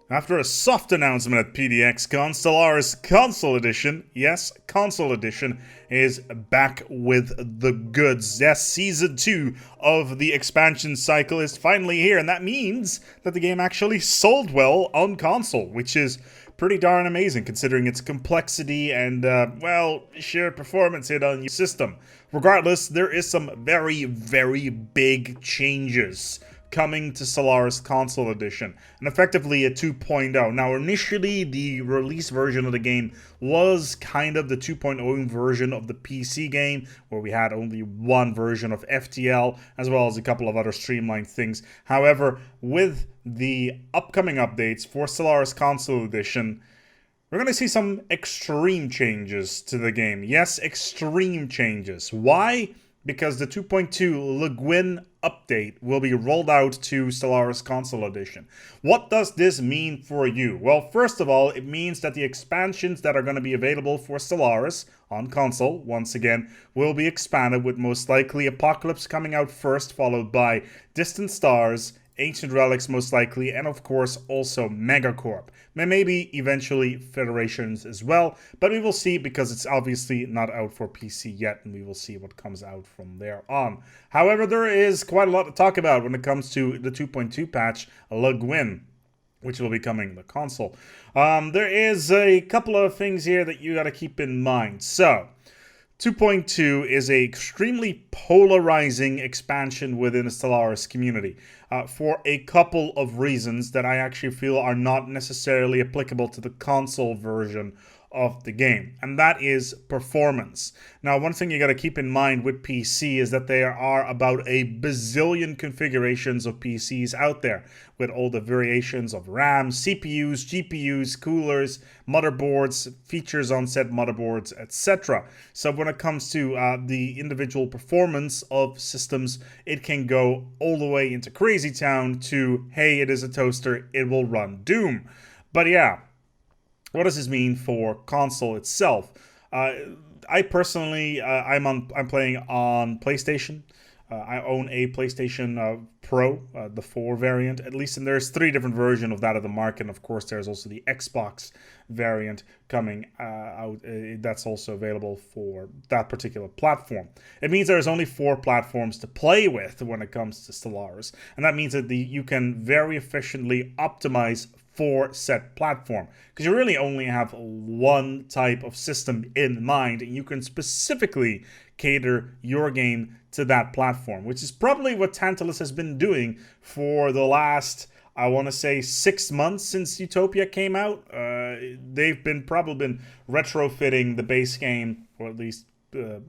After a soft announcement at PDXCon, Stellaris Console Edition, yes, Console Edition, is back with the goods. Yes, Season 2 of the expansion cycle is finally here, and that means that the game actually sold well on console, which is pretty darn amazing considering its complexity and, sheer performance hit on your system. Regardless, there is some very, very big changes coming to Stellaris Console Edition, and effectively a 2.0. Now, initially, the release version of the game was kind of the 2.0 version of the PC game, where we had only one version of FTL, as well as a couple of other streamlined things. However, with the upcoming updates for Stellaris Console Edition, we're going to see some extreme changes to the game. Yes, extreme changes. Why? Because the 2.2 Guin update will be rolled out to Stellaris Console Edition. What does this mean for you? Well, first of all, it means that the expansions that are going to be available for Stellaris on console, once again, will be expanded, with most likely Apocalypse coming out first, followed by Distant Stars, Ancient Relics most likely, and of course also Megacorp. Maybe eventually Federations as well, but we will see, because it's obviously not out for PC yet, and we will see what comes out from there on. However, there is quite a lot to talk about when it comes to the 2.2 patch, Guin, which will be coming to the console. There is a couple of things here that you got to keep in mind. So, 2.2 is an extremely polarizing expansion within the Stellaris community for a couple of reasons that I actually feel are not necessarily applicable to the console version of the game, and that is performance. Now, one thing you got to keep in mind with PC is that there are about a bazillion configurations of PCs out there, with all the variations of RAM, CPUs, GPUs, coolers, motherboards, features on said motherboards, etc. So when it comes to the individual performance of systems, it can go all the way into Crazy Town to, hey, it is a toaster, it will run Doom. But yeah, what does this mean for console itself? I personally, I'm playing on PlayStation. I own a PlayStation Pro, the 4 variant at least, and there's 3 different versions of that of the market. And of course, there's also the Xbox variant coming out. That's also available for that particular platform. It means there's only 4 platforms to play with when it comes to Stellaris, and that means that you can very efficiently optimize for set platform, because you really only have one type of system in mind, and you can specifically cater your game to that platform, which is probably what Tantalus has been doing for the last, I want to say, 6 months since Utopia came out. They've probably been retrofitting the base game, or at least the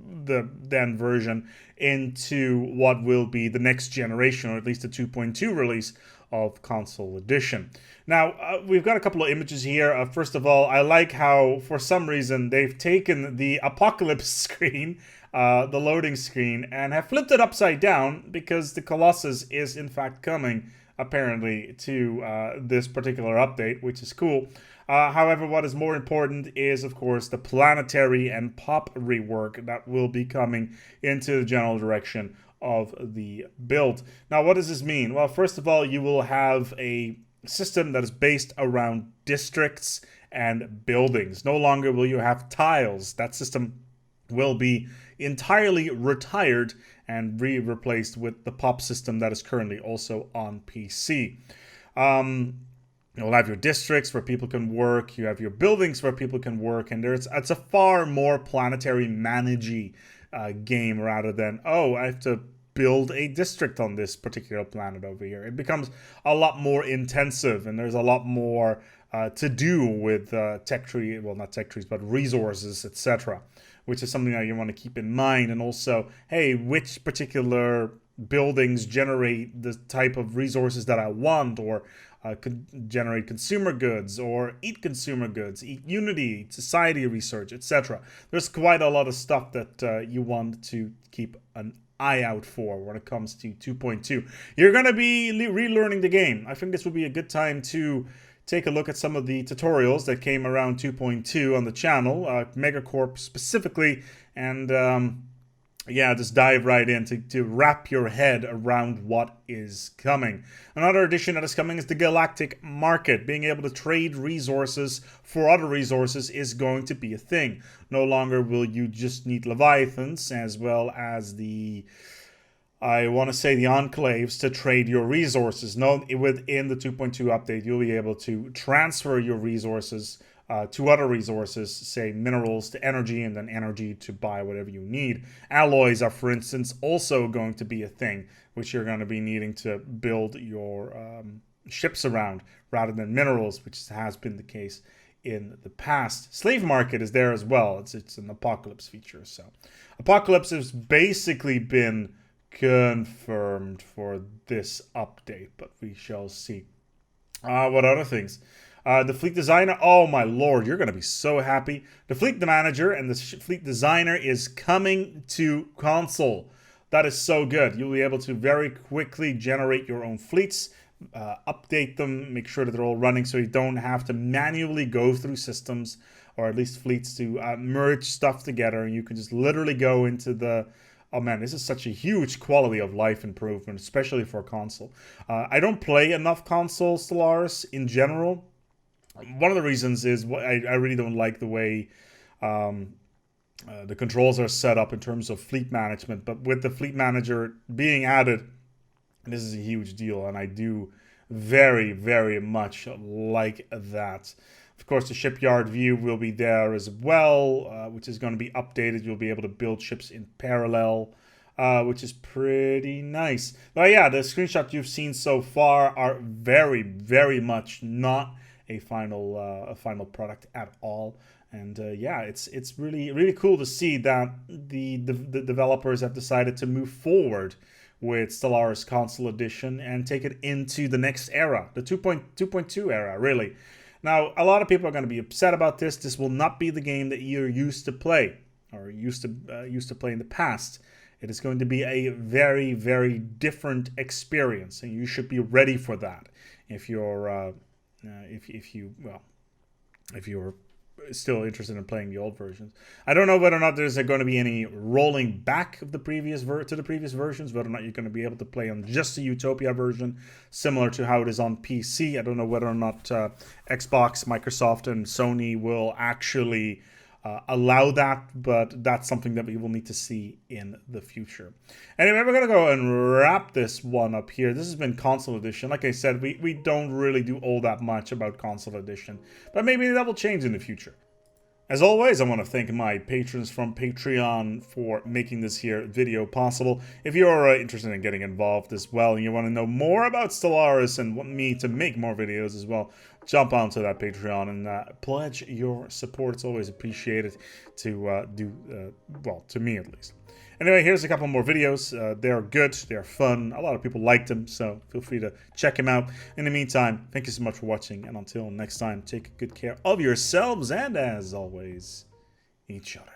then version, into what will be the next generation, or at least the 2.2 release of Console Edition. Now, we've got a couple of images here. First of all, I like how, for some reason, they've taken the Apocalypse screen, the loading screen, and have flipped it upside down, because the Colossus is in fact coming, apparently, to this particular update, which is cool. However, what is more important is, of course, the Planetary and Pop rework that will be coming into the general direction of the build. Now, what does this mean? Well, first of all, you will have a system that is based around districts and buildings. No longer will you have tiles. That system will be entirely retired and replaced with the Pop system that is currently also on PC. You'll have your districts where people can work, you have your buildings where people can work, and it's a far more planetary managey game, rather than, oh, I have to build a district on this particular planet over here. It becomes a lot more intensive, and there's a lot more to do with tech tree, well, not tech trees, but resources, etc., which is something that you want to keep in mind. And also, hey, which particular buildings generate the type of resources that I want, or could generate consumer goods, or eat consumer goods, eat Unity, society research, etc. There's quite a lot of stuff that you want to keep an eye out for when it comes to 2.2. You're going to be relearning the game. I think this would be a good time to take a look at some of the tutorials that came around 2.2 on the channel, Megacorp specifically, and yeah, just dive right in to wrap your head around what is coming. Another addition that is coming is the Galactic Market. Being able to trade resources for other resources is going to be a thing. No longer will you just need Leviathans as well as the, I want to say, the Enclaves to trade your resources. No, within the 2.2 update, you'll be able to transfer your resources to other resources, say minerals to energy, and then energy to buy whatever you need. Alloys are, for instance, also going to be a thing, which you're going to be needing to build your ships around, rather than minerals, which has been the case in the past. Slave market is there as well. It's an Apocalypse feature. So Apocalypse has basically been confirmed for this update, but we shall see. What other things? The Fleet Designer, oh my lord, you're going to be so happy. The Fleet Manager and the Fleet Designer is coming to console. That is so good. You'll be able to very quickly generate your own fleets, update them, make sure that they're all running so you don't have to manually go through systems, or at least fleets, to merge stuff together. And you can just literally go into the... Oh man, this is such a huge quality of life improvement, especially for console. I don't play enough console Stellaris in general. One of the reasons is I really don't like the way the controls are set up in terms of fleet management. But with the Fleet Manager being added, this is a huge deal, and I do very, very much like that. Of course, the shipyard view will be there as well, which is going to be updated. You'll be able to build ships in parallel, which is pretty nice. But yeah, the screenshots you've seen so far are very, very much not a final product at all. And yeah, it's really, really cool to see that the developers have decided to move forward with Stellaris Console Edition and take it into the next era, the 2.2 era, really. Now, a lot of people are going to be upset about this. This will not be the game that you're used to play, or used to play in the past. It is going to be a very, very different experience, and you should be ready for that. If you're if you're still interested in playing the old versions. I don't know whether or not there's going to be any rolling back of the previous versions, whether or not you're going to be able to play on just the Utopia version, similar to how it is on PC. I don't know whether or not Xbox, Microsoft, and Sony will actually allow that, but that's something that we will need to see in the future. Anyway, we're going to go and wrap this one up here. This has been Console Edition. Like I said, we don't really do all that much about Console Edition, but maybe that will change in the future. As always, I want to thank my patrons from Patreon for making this here video possible. If you're interested in getting involved as well, and you want to know more about Stellaris and want me to make more videos as well, jump onto that Patreon and pledge your support. It's always appreciated to well, to me at least. Anyway, here's a couple more videos. They're good, they're fun. A lot of people liked them, so feel free to check them out. In the meantime, thank you so much for watching, and until next time, take good care of yourselves and, as always, each other.